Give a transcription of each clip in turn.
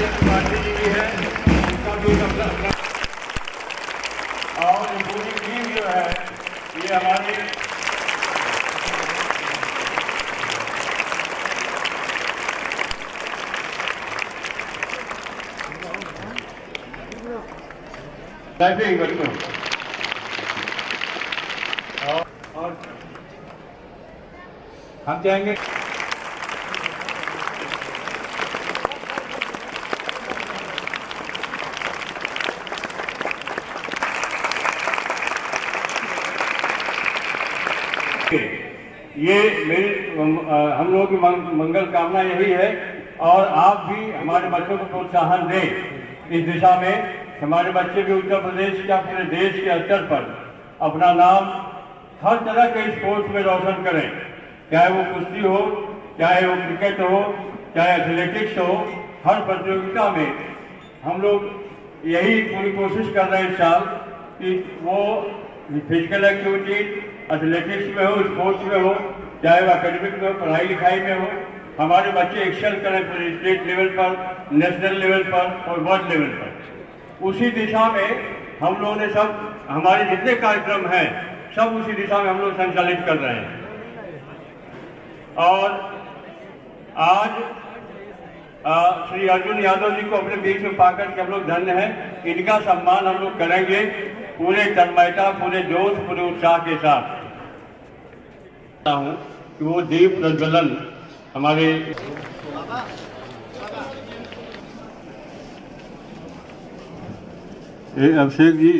त्रिपाठी जी भी है, उनका भी अपना और ये पूरी टीम जो है ये हमारी बच्चों और हम चाहेंगे ये मेरी हम लोगों की मंगल कामना यही है और आप भी हमारे बच्चों को प्रोत्साहन दें इस दिशा में। हमारे बच्चे भी उत्तर प्रदेश या पूरे देश के स्तर पर अपना नाम हर तरह के स्पोर्ट्स में रोशन करें, चाहे वो कुश्ती हो, चाहे वो क्रिकेट हो, चाहे एथलेटिक्स हो। हर प्रतियोगिता में हम लोग यही पूरी कोशिश कर रहे हैं इस साल कि वो फिजिकल एक्टिविटी एथलेटिक्स में हो, स्पोर्ट्स में हो, चाहे वो एकेडमिक में हो, पढ़ाई लिखाई में हो, हमारे बच्चे एक्सेल करें पूरे स्टेट लेवल पर, नेशनल लेवल पर और वर्ल्ड लेवल पर। उसी दिशा में हम लोगों ने सब हमारे जितने कार्यक्रम हैं सब उसी दिशा में हम लोग संचालित कर रहे हैं। और आज श्री अर्जुन यादव जी को अपने बीच में पाकर के हम लोग धन्य हैं। इनका सम्मान हम लोग करेंगे पूरे तन्मयता, पूरे जोश, पूरे उत्साह के साथ। हूँ कि वो दीप प्रज्वलन हमारे अभिषेक जी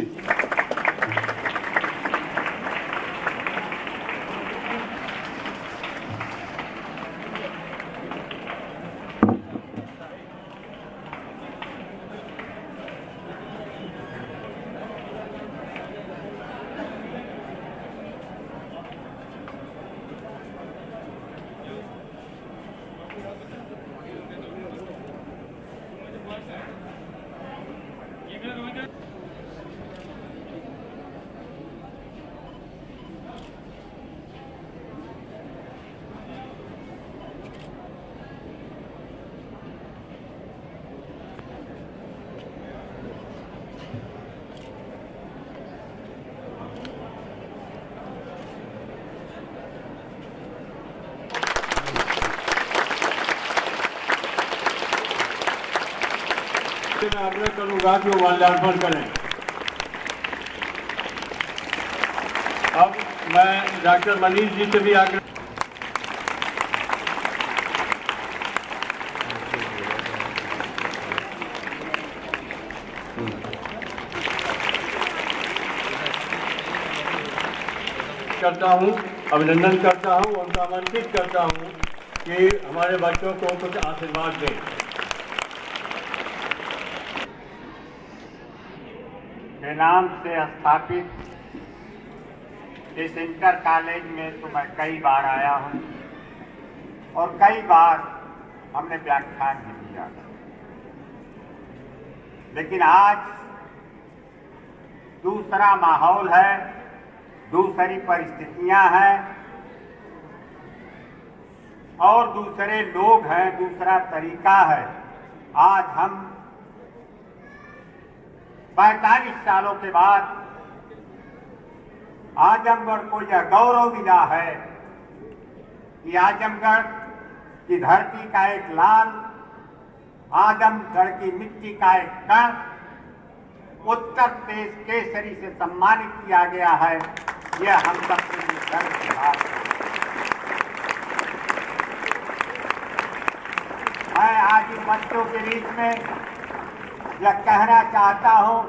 मैं आग्रह करूंगा कि वो माल्यार्पण करें। अब मैं डॉक्टर मनीष जी से भी आग्रह करता हूं, अभिनंदन करता हूं, उनको आमंत्रित करता हूं कि हमारे बच्चों को कुछ आशीर्वाद दें। के नाम से स्थापित इस इंटर कॉलेज में तो मैं कई बार आया हूं और कई बार हमने व्याख्यान भी दिया, लेकिन आज दूसरा माहौल है, दूसरी परिस्थितियां हैं और दूसरे लोग हैं, दूसरा तरीका है। आज हम 45 सालों के बाद आजमगढ़ को यह गौरव मिला है कि आजमगढ़ की धरती का एक लाल, आजमगढ़ की मिट्टी का एक कण उत्तर प्रदेश केसरी से सम्मानित किया गया है। यह हम सबके लिए गर्व की बात है। मैं आज इन बच्चों के बीच में यह कहना चाहता हूं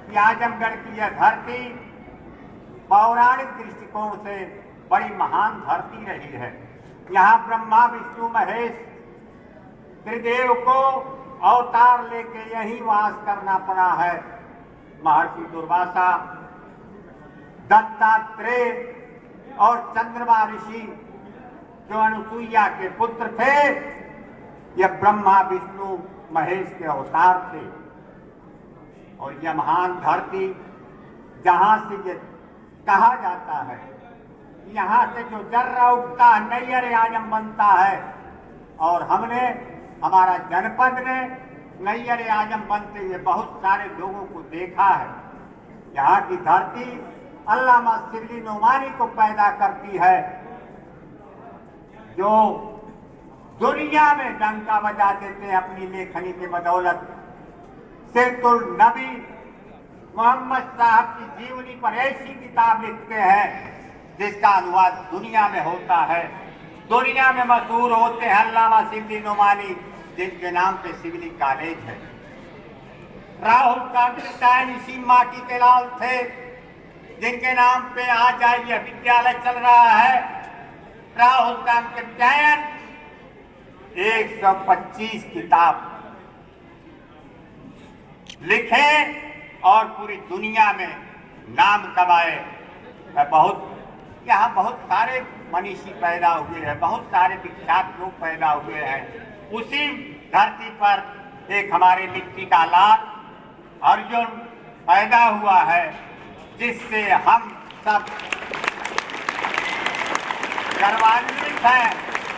कि आजमगढ़ की यह धरती पौराणिक दृष्टिकोण से बड़ी महान धरती रही है। यहाँ ब्रह्मा विष्णु महेश त्रिदेव को अवतार लेके यही वास करना पड़ा है। महर्षि दुर्वासा, दत्तात्रेय और चंद्रमा ऋषि जो अनुसुईया के पुत्र थे, यह ब्रह्मा विष्णु महेश के अवतार थे। और यह महान धरती जहां से ये कहा जाता है, यहाँ से जो जर्रा उगता है नैयर आजम बनता है। और हमने, हमारा जनपद ने नैयर आजम बनते हुए बहुत सारे लोगों को देखा है। यहाँ की धरती अल्लामा शिबली नोमानी को पैदा करती है, जो दुनिया में डंका बजा देते हैं अपनी लेखनी के बदौलत। सिरतुल नबी मोहम्मद साहब की जीवनी पर ऐसी किताब लिखते हैं जिसका अनुवाद दुनिया में होता है, दुनिया में मशहूर होते हैं अल्लामा शिबली नोमानी, जिनके नाम पे शिबली कॉलेज है। राहुल कांग्रेस इसी माटी के लाल थे, जिनके नाम पे आज यह विद्यालय चल रहा है। राहुल कांग्रेस 125 किताब लिखे और पूरी दुनिया में नाम कमाए। यहाँ बहुत सारे मनीषी पैदा हुए हैं, बहुत सारे विख्यात लोग पैदा हुए हैं। उसी धरती पर एक हमारे मिट्टी का लाल अर्जुन पैदा हुआ है, जिससे हम सब गर्वान्वित हैं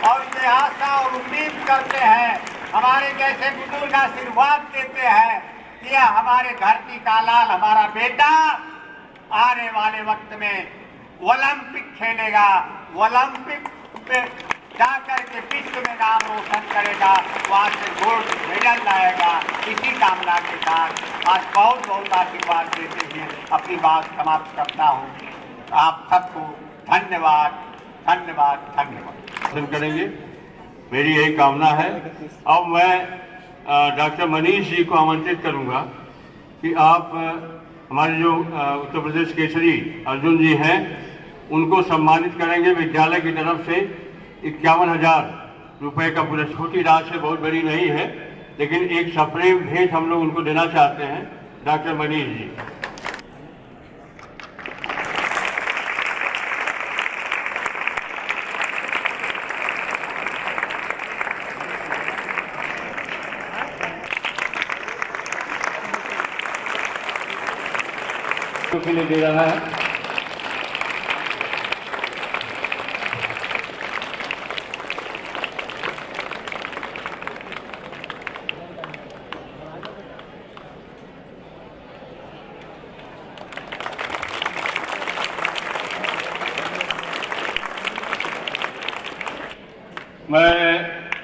और ये आशा और उम्मीद करते हैं, हमारे जैसे बुजुर्ग आशीर्वाद देते हैं कि हमारे धरती का लाल, हमारा बेटा आने वाले वक्त में ओलंपिक खेलेगा, ओलंपिक में जाकर के विश्व में नाम रोशन करेगा, वहाँ से गोल्ड मेडल लाएगा। इसी कामना के साथ आज बहुत बहुत आशीर्वाद देते हुए अपनी बात समाप्त करता हूँ। आप सबको धन्यवाद, धन्यवाद, धन्यवाद करेंगे, मेरी यही कामना है। अब मैं डॉक्टर मनीष जी को आमंत्रित करूंगा कि आप हमारे जो उत्तर प्रदेश केसरी अर्जुन जी हैं, उनको सम्मानित करेंगे। विद्यालय की तरफ से 51,000 रुपये का पुरस्कार, छोटी राशि बहुत बड़ी नहीं है, लेकिन एक सप्रेम भेंट हम लोग उनको देना चाहते हैं। डॉक्टर मनीष जी। के लिए दे रहा है। मैं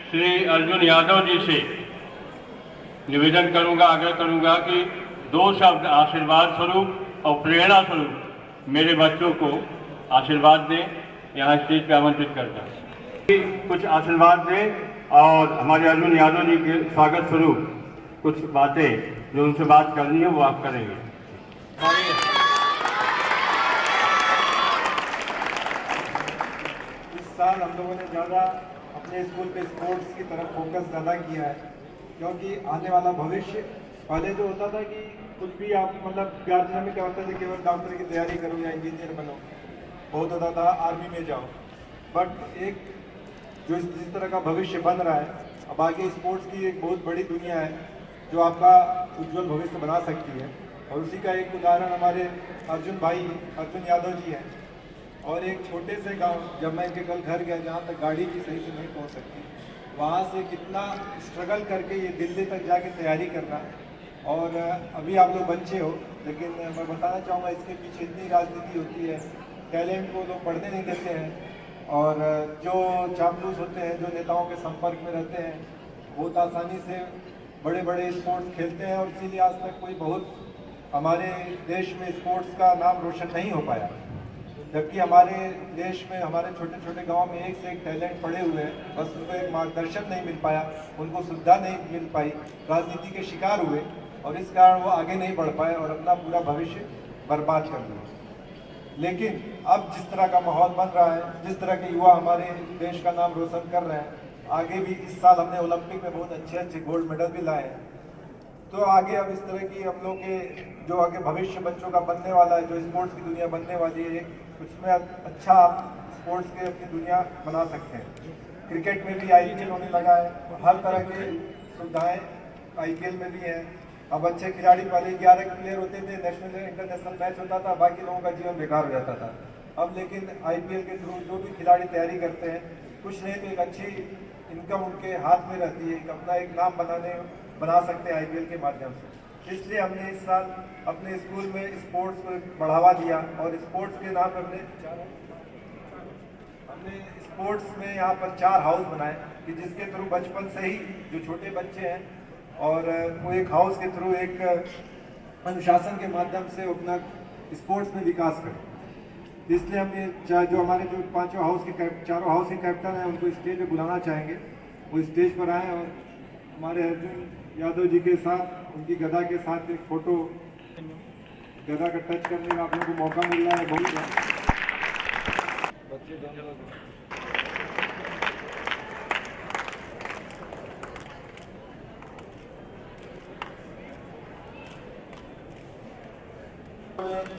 श्री अर्जुन यादव जी से निवेदन करूंगा, आग्रह करूंगा कि 2 शब्द आशीर्वाद स्वरूप और प्रेरणा स्वरूप मेरे बच्चों को आशीर्वाद दें। यहाँ स्टेज पे आमंत्रित करता हूँ, कुछ आशीर्वाद दें और हमारे अर्जुन यादव जी के स्वागत स्वरूप कुछ बातें जो उनसे बात करनी है वो आप करेंगे। इस साल हम लोगों ने ज़्यादा अपने स्कूल पे स्पोर्ट्स की तरफ फोकस ज़्यादा किया है, क्योंकि आने वाला भविष्य, पहले जो होता था कि कुछ भी आप मतलब गार्जियन में क्या होता था, केवल डॉक्टर की तैयारी करो या इंजीनियर बनो, बहुत होता था आर्मी में जाओ, बट एक जो जिस तरह का भविष्य बन रहा है, अब आगे स्पोर्ट्स की एक बहुत बड़ी दुनिया है जो आपका उज्जवल भविष्य बना सकती है। और उसी का एक उदाहरण हमारे अर्जुन भाई अर्जुन यादव जी हैं। और एक छोटे से गांव, जब मैं इनके कल घर गया जहाँ तक गाड़ी भी सही से नहीं पहुँच सकती, वहाँ से कितना स्ट्रगल करके ये दिल्ली तक जाके तैयारी करना। और अभी आप लोग बच्चे हो, लेकिन मैं बताना चाहूँगा इसके पीछे इतनी राजनीति होती है, टैलेंट को लोग बढ़ने नहीं देते हैं, और जो चापलूस होते हैं, जो नेताओं के संपर्क में रहते हैं, बहुत आसानी से बड़े बड़े स्पोर्ट्स खेलते हैं। और इसीलिए आज तक कोई बहुत हमारे देश में स्पोर्ट्स का नाम रोशन नहीं हो पाया, जबकि हमारे देश में हमारे छोटे छोटे गांव में एक से एक टैलेंट पड़े हुए हैं, बस उनको एक मार्गदर्शन नहीं मिल पाया, उनको सुविधा नहीं मिल पाई, राजनीति के शिकार हुए और इस कारण वो आगे नहीं बढ़ पाए और अपना पूरा भविष्य बर्बाद कर दिया। लेकिन अब जिस तरह का माहौल बन रहा है, जिस तरह के युवा हमारे देश का नाम रोशन कर रहे हैं, आगे भी इस साल हमने ओलंपिक में बहुत अच्छे अच्छे गोल्ड मेडल भी लाए हैं, तो आगे अब इस तरह की हम लोग के जो आगे भविष्य बच्चों का बनने वाला है, जो स्पोर्ट्स की दुनिया बनने वाली है, उसमें अच्छा आप स्पोर्ट्स की अपनी दुनिया बना सकते हैं। क्रिकेट में भी IPL होने लगा है, तो हर तरह की सुविधाएँ IPL में भी हैं। अब अच्छे खिलाड़ी पहले 11 प्लेयर होते थे, नेशनल इंटरनेशनल मैच होता था, बाकी लोगों का जीवन बेकार हो जाता था। अब लेकिन IPL के थ्रू जो भी खिलाड़ी तैयारी करते हैं, कुछ नहीं तो एक अच्छी इनकम उनके हाथ में रहती है, अपना एक नाम बनाने बना सकते हैं IPL के माध्यम से। इसलिए हमने इस साल अपने स्कूल में स्पोर्ट्स को बढ़ावा दिया और स्पोर्ट्स के नाम हमने स्पोर्ट्स में यहाँ पर 4 हाउस बनाए कि जिसके थ्रू बचपन से ही जो छोटे बच्चे हैं और वो एक हाउस के थ्रू एक अनुशासन के माध्यम से अपना स्पोर्ट्स में विकास करें। इसलिए हम ये जो हमारे जो चारों हाउस के कैप्टन हैं उनको स्टेज पे बुलाना चाहेंगे, वो स्टेज पर आए और हमारे अर्जुन यादव जी के साथ उनकी गदा के साथ एक फोटो, गदा का टच करने का आप लोगों को मौका मिल रहा है। बहुत बच्चे दोनों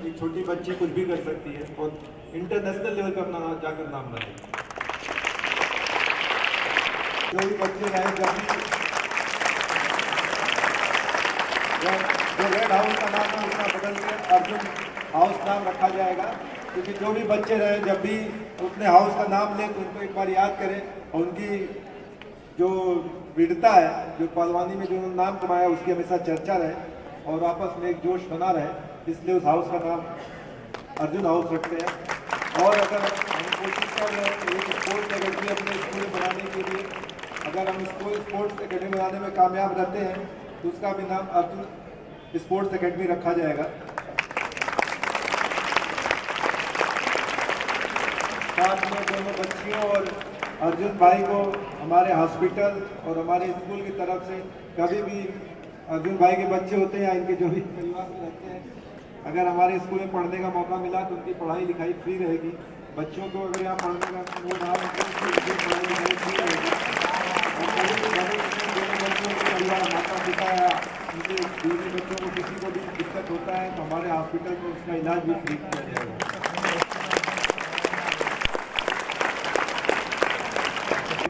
एक छोटी बच्ची कुछ भी कर सकती है और इंटरनेशनल लेवल पे अपना जाकर नाम बनाए। जो भी बच्चे रहे जो रेड हाउस का नाम है उसका बदल के अर्जुन हाउस नाम रखा जाएगा, क्योंकि जो भी बच्चे रहे जब भी अपने हाउस का नाम लें तो उनको एक बार याद करें और उनकी जो विविधता है, जो पहलवानी में जो नाम कमाया उसकी हमेशा चर्चा रहे और आपस में एक जोश बना रहे। इसलिए उस हाउस का नाम अर्जुन हाउस रखते हैं। और अगर हम कोशिश कर रहे हैं एक स्पोर्ट्स अकेडमी अपने स्कूल में बनाने के लिए, अगर हम स्पोर्ट्स अकेडमी बनाने में कामयाब रहते हैं तो उसका भी नाम अर्जुन स्पोर्ट्स अकेडमी रखा जाएगा। साथ में दोनों बच्चियों और अर्जुन भाई को हमारे हॉस्पिटल और हमारे स्कूल की तरफ से कभी भी अर्जुन भाई के बच्चे होते हैं या इनके जो भी परिवार में रहते हैं, अगर हमारे स्कूल में पढ़ने का मौका मिला तो उनकी पढ़ाई लिखाई फ्री रहेगी। बच्चों को अगर यहाँ पढ़ने का वो रहा तो उनकी पढ़ाई लिखाई फ्री रहेगी। और कभी भी दोनों बच्चों के परिवार माता पिता या उनके दूसरे बच्चों को किसी को भी दिक्कत होता है तो हमारे हॉस्पिटल में उसका इलाज भी फ्री किया जाएगा।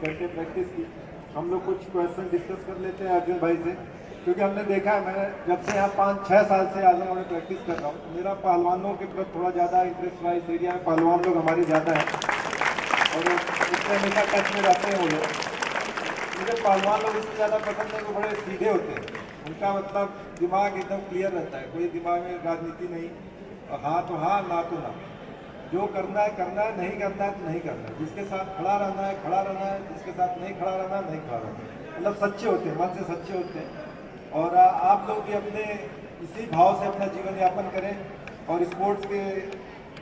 घंटे प्रैक्टिस की, हम लोग कुछ क्वेश्चन डिस्कस कर लेते हैं अर्जुन भाई से, क्योंकि हमने देखा है, मैं जब से यहाँ 5-6 साल से आज मैं प्रैक्टिस कर रहा हूँ, मेरा पहलवानों के प्रति थोड़ा ज़्यादा इंटरेस्ट रहा। इस एरिया में पहलवान लोग हमारे ज़्यादा हैं और उससे हमेशा टच में रहते हैं वो लोग। मुझे पहलवान लोग इससे ज़्यादा पसंद है, वो बड़े सीधे होते हैं, उनका मतलब दिमाग एकदम क्लियर रहता है, कोई दिमाग में राजनीति नहीं, हाँ तो हाँ ना तो ना, जो करना है करना है, नहीं करना है तो नहीं करना है, जिसके साथ खड़ा रहना है खड़ा रहना है, जिसके साथ नहीं खड़ा रहना है नहीं खड़ा रहना है, मतलब सच्चे होते हैं, मन से सच्चे होते हैं। और आप लोग भी अपने इसी भाव से अपना जीवन यापन करें और स्पोर्ट्स के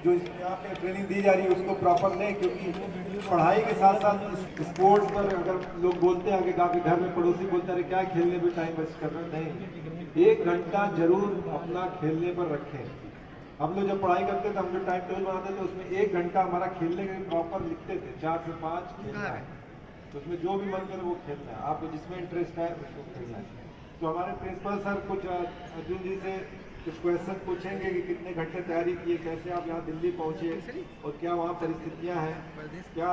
जो यहाँ पे ट्रेनिंग दी जा रही है उसको प्रॉपर लें, क्योंकि पढ़ाई के साथ साथ स्पोर्ट्स पर अगर लोग बोलते हैं आगे गाँव के घर में पड़ोसी बोलते हैं क्या खेलने में टाइम वेस्ट कर रहे हैं, नहीं, 1 घंटा जरूर अपना खेलने पर रखें। हम लोग जब पढ़ाई करते थे, हम जो टाइम टेबल बनाते थे उसमें 1 घंटा हमारा खेलने का प्रॉपर लिखते थे, 4 से 5 खेलना है, तो उसमें जो भी मन करे वो खेलना है, आपको जिसमें इंटरेस्ट है उसको खेलना है। तो हमारे प्रिंसिपल सर कुछ अर्जुन जी से कुछ क्वेश्चन पूछेंगे कि कितने घंटे तैयारी किए, कैसे आप यहाँ दिल्ली पहुँचे और क्या वहाँ परिस्थितियाँ हैं, क्या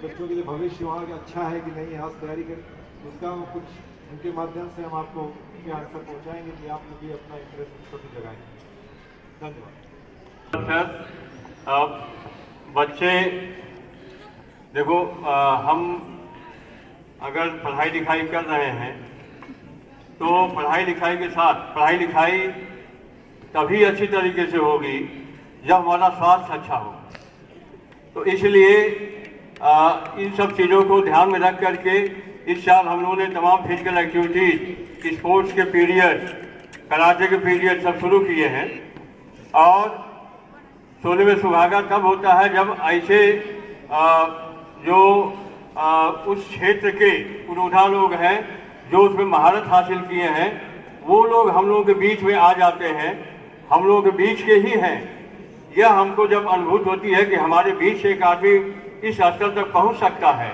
बच्चों के लिए भविष्य वहाँ अच्छा है कि नहीं, यहाँ से तैयारी करें, उसका कुछ उनके माध्यम से हम आपको उनके आंसर पहुँचाएंगे कि आप लोग भी अपना इंटरेस्ट उस पर जगाएंगे। धन्यवाद सर। बच्चे देखो, हम अगर पढ़ाई लिखाई कर रहे हैं तो पढ़ाई लिखाई के साथ पढ़ाई लिखाई तभी अच्छी तरीके से होगी जब हमारा स्वास्थ्य अच्छा हो। तो इसलिए इन सब चीज़ों को ध्यान में रख करके इस साल हम लोगों ने तमाम फिजिकल एक्टिविटीज, स्पोर्ट्स के पीरियड, कराटे के पीरियड सब शुरू किए हैं। और सोने में सुहागा तब होता है जब ऐसे उस क्षेत्र के पुरोधा लोग हैं जो उसमें महारत हासिल किए हैं, वो लोग हम लोगों के बीच में आ जाते हैं, हम लोगों के बीच के ही हैं। यह हमको जब अनुभूत होती है कि हमारे बीच से एक आदमी इस स्तर तक पहुंच सकता है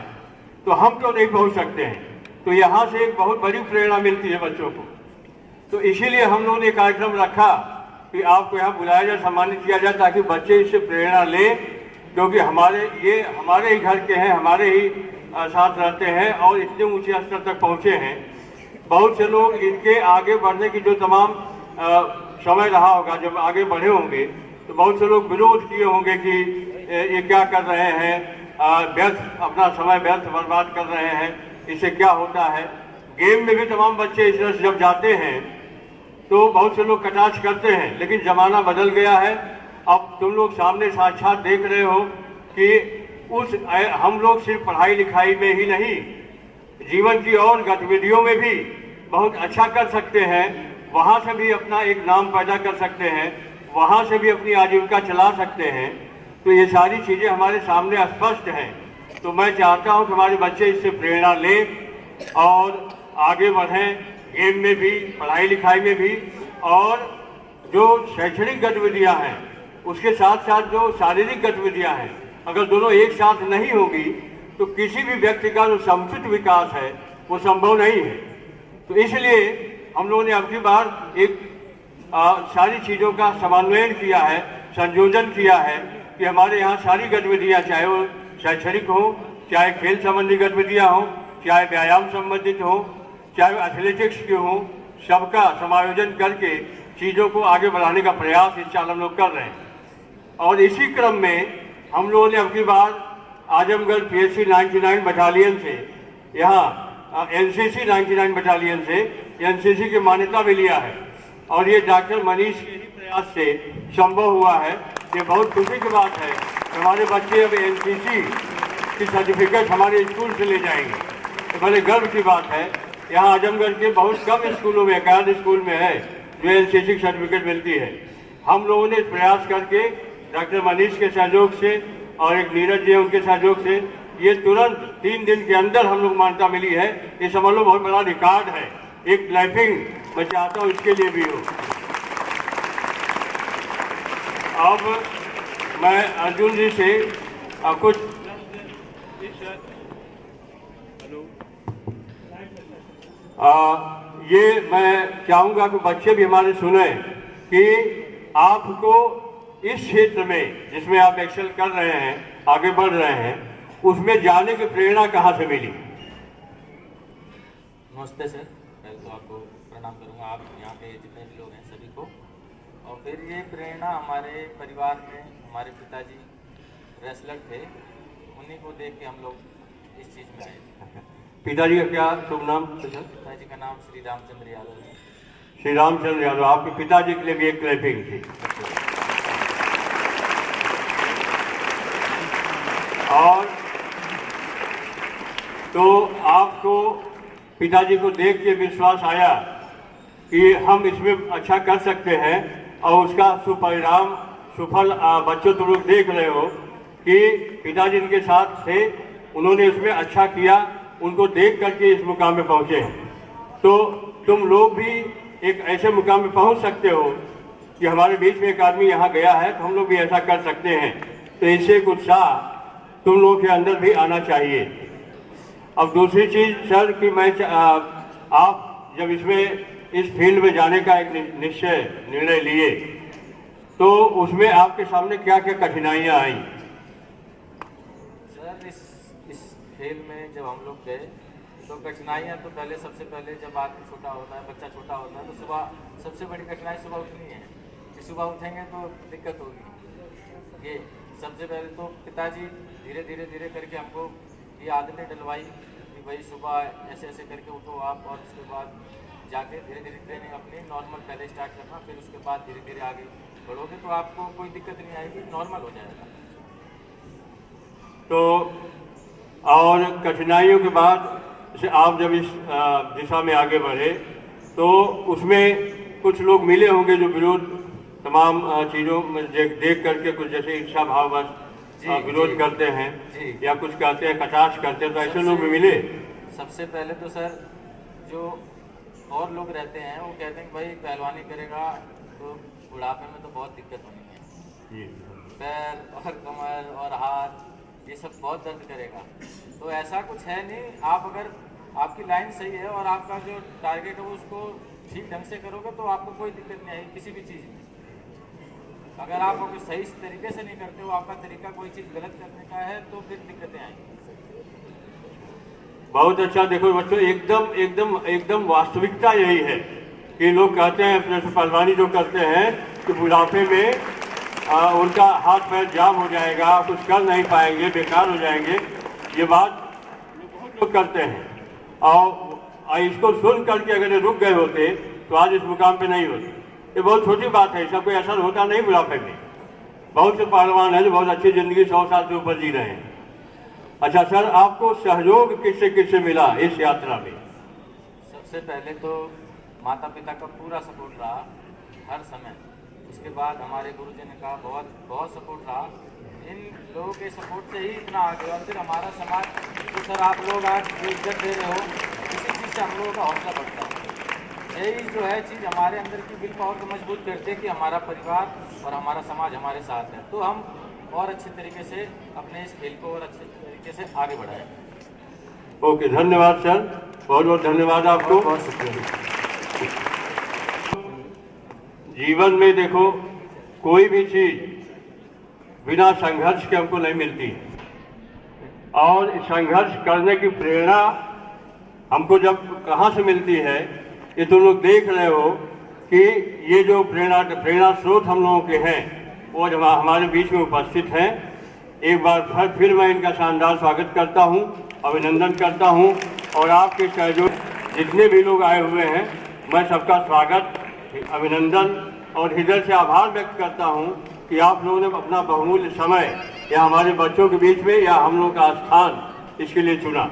तो हम क्यों नहीं पहुंच सकते हैं। तो यहाँ से एक बहुत बड़ी प्रेरणा मिलती है बच्चों को। तो इसीलिए हम लोगों ने कार्यक्रम रखा कि आपको यहाँ बुलाया जाए, सम्मानित किया जाए, ताकि बच्चे इससे प्रेरणा लें, क्योंकि हमारे ही घर के हैं, हमारे ही साथ रहते हैं और इतने ऊंचे स्तर तक पहुँचे हैं। बहुत से लोग इनके आगे बढ़ने की जो तमाम समय रहा होगा, जब आगे बढ़े होंगे तो बहुत से लोग विरोध किए होंगे कि ये क्या कर रहे हैं, व्यर्थ अपना समय व्यर्थ बर्बाद कर रहे हैं, इससे क्या होता है। गेम में भी तमाम बच्चे इस तरह से जब जाते हैं तो बहुत से लोग कटाक्ष करते हैं, लेकिन जमाना बदल गया है। अब तुम लोग सामने साक्षात देख रहे हो कि हम लोग सिर्फ पढ़ाई लिखाई में ही नहीं, जीवन की और गतिविधियों में भी बहुत अच्छा कर सकते हैं। वहाँ से भी अपना एक नाम पैदा कर सकते हैं, वहाँ से भी अपनी आजीविका चला सकते हैं। तो ये सारी चीज़ें हमारे सामने स्पष्ट हैं। तो मैं चाहता हूँ कि हमारे बच्चे इससे प्रेरणा लें और आगे बढ़ें, गेम में भी, पढ़ाई लिखाई में भी, और जो शैक्षणिक गतिविधियाँ हैं उसके साथ साथ जो शारीरिक गतिविधियाँ हैं, अगर दोनों एक साथ नहीं होगी तो किसी भी व्यक्ति का जो समुचित विकास है वो संभव नहीं है। तो इसलिए हम लोगों ने अब की बार एक सारी चीज़ों का समन्वयन किया है, संयोजन किया है कि हमारे यहाँ सारी गतिविधियाँ, चाहे वो शैक्षणिक हो, चाहे खेल संबंधी गतिविधियाँ हों, चाहे व्यायाम संबंधित हो, चाहे एथलेटिक्स की हो, सबका समायोजन करके चीज़ों को आगे बढ़ाने का प्रयास इस साल हम लोग कर रहे हैं। और इसी क्रम में हम लोगों ने अब की बार आजमगढ़ PSC 99 बटालियन से, यहाँ NCC 99 बटालियन से NCC की मान्यता भी लिया है, और ये डॉक्टर मनीष के ही प्रयास से संभव हुआ है। ये बहुत खुशी की बात है कि हमारे बच्चे अब NCC की सर्टिफिकेट हमारे स्कूल से ले जाएंगे, तो बड़े गर्व की बात है। यहाँ आजमगढ़ के बहुत कम स्कूलों में, एकाध स्कूल में है जो NCC की सर्टिफिकेट मिलती है। हम लोगों ने प्रयास करके डॉक्टर मनीष के सहयोग से और एक नीरज जी उनके सहयोग से ये तुरंत 3 दिन के अंदर हम लोग मान्यता मिली है। ये समझ लो बहुत बड़ा रिकॉर्ड है। एक क्लैपिंग मैं चाहता हूँ इसके लिए भी हो। अब मैं अर्जुन जी से कुछ ये मैं चाहूँगा कि बच्चे भी हमारे सुने कि आपको इस क्षेत्र में जिसमें आप एक्सेल कर रहे हैं, आगे बढ़ रहे हैं, उसमें जाने की प्रेरणा कहाँ से मिली? नमस्ते सर, पहले तो आपको प्रणाम करूंगा, आप यहाँ पे जितने भी लोग हैं सभी को। और फिर ये प्रेरणा हमारे परिवार में, हमारे पिताजी रेसलर थे, उन्हीं को देख के हम लोग इस चीज़ में आए। पिताजी का क्या शुभ नाम? पिताजी का नाम श्री रामचंद्र यादव है। श्री रामचंद्र यादव, आपके पिताजी के लिए भी एक क्लैपिंग थी। और तो आपको पिताजी को देख के विश्वास आया कि हम इसमें अच्छा कर सकते हैं, और उसका सुपरिणाम, सुफल बच्चों तुम लोग देख रहे हो कि पिताजी इनके साथ थे, उन्होंने इसमें अच्छा किया, उनको देख करके इस मुकाम पे पहुंचे हैं। तो तुम लोग भी एक ऐसे मुकाम पे पहुंच सकते हो कि हमारे बीच में एक आदमी यहाँ गया है तो हम लोग भी ऐसा कर सकते हैं। तो इससे एक उत्साह तुम लोगों के अंदर भी आना चाहिए। अब दूसरी चीज सर कि मैं आप जब इसमें इस फील्ड में जाने का एक निर्णय लिए तो उसमें आपके सामने क्या क्या कठिनाइयाँ आई? सर इस खेल में जब हम लोग गए तो कठिनाइयाँ तो सबसे पहले जब आदमी छोटा होता है, बच्चा छोटा होता है, तो सुबह सबसे बड़ी कठिनाई सुबह उठनी है कि सुबह उठेंगे तो दिक्कत होगी। ये सबसे पहले तो पिताजी धीरे करके हमको ये आदतें डलवाई कि भाई सुबह ऐसे ऐसे करके उठो आप, और उसके बाद जाके धीरे ट्रेनिंग अपनी नॉर्मल पहले स्टार्ट करना, फिर उसके बाद धीरे आगे बढ़ोगे तो आपको कोई दिक्कत नहीं आएगी, नॉर्मल हो जाएगा। तो और कठिनाइयों के बाद से आप जब इस दिशा में आगे बढ़े तो उसमें कुछ लोग मिले होंगे जो विरोध तमाम चीज़ों में देख करके कुछ जैसे इच्छा भाववश विरोध करते हैं या कुछ कहते हैं, कटाक्ष करते हैं, तो ऐसे लोग भी मिले? सबसे पहले तो सर जो और लोग रहते हैं वो कहते हैं भाई पहलवानी करेगा तो बुढ़ापे में तो बहुत दिक्कत होनी है, पैर और कमर और हाथ ये सब बहुत दर्द करेगा। तो ऐसा कुछ है नहीं, आप अगर आपकी लाइन सही है और आपका जो टारगेट है वो उसको ठीक ढंग से करोगे तो आपको कोई दिक्कत नहीं आएगी किसी भी चीज़ में। अगर आप अगर सही तरीके से नहीं करते हो, आपका तरीका कोई चीज़ गलत करने का है तो फिर दिक्कतें आएंगी। बहुत अच्छा। देखो बच्चों, एकदम वास्तविकता यही है कि लोग कहते हैं अपने से पहलवानी जो करते हैं कि बुढ़ापे में उनका हाथ पैर जाम हो जाएगा, कुछ कर नहीं पाएंगे, बेकार हो जाएंगे। ये बात बहुत लोग करते हैं। और और इसको सुन करके अगर ये रुक गए होते तो आज इस मुकाम पे नहीं होते। ये बहुत छोटी बात है, इसका कोई असर होता नहीं बुढ़ापे में। बहुत से पहलवान हैं जो बहुत अच्छी जिंदगी 100 साल से ऊपर जी रहे हैं। अच्छा सर, आपको सहयोग किससे किससे मिला इस यात्रा में? सबसे पहले तो माता पिता का पूरा सपोर्ट रहा हर समय। उसके बाद हमारे गुरुजी ने कहा बहुत सपोर्ट रहा। इन लोगों के सपोर्ट से ही इतना आगे। और फिर हमारा समाज, तो सर आप लोग आज जो इज्जत दे रहे हो, इसी चीज़ से हम लोगों का हौसला बढ़ता है। यही जो है चीज़ हमारे अंदर की विल पावर को मजबूत करती है कि हमारा परिवार और हमारा समाज हमारे साथ है, तो हम और अच्छे तरीके से अपने इस खेल को और अच्छे तरीके से आगे बढ़ाएं। ओके, धन्यवाद सर, बहुत बहुत धन्यवाद आपको। बहुत शुक्रिया। जीवन में देखो, कोई भी चीज बिना संघर्ष के हमको नहीं मिलती, और संघर्ष करने की प्रेरणा हमको जब कहाँ से मिलती है, ये तुम लोग देख रहे हो कि ये जो प्रेरणा स्रोत हम लोगों के हैं वो जब हमारे बीच में उपस्थित हैं। एक बार फिर मैं इनका शानदार स्वागत करता हूँ, अभिनंदन करता हूँ, और आपके सहयोग जितने भी लोग आए हुए हैं, मैं सबका स्वागत, अभिनंदन और हृदय से आभार व्यक्त करता हूँ कि आप लोगों ने अपना बहुमूल्य समय या हमारे बच्चों के बीच में या हम लोगों का स्थान इसके लिए चुना।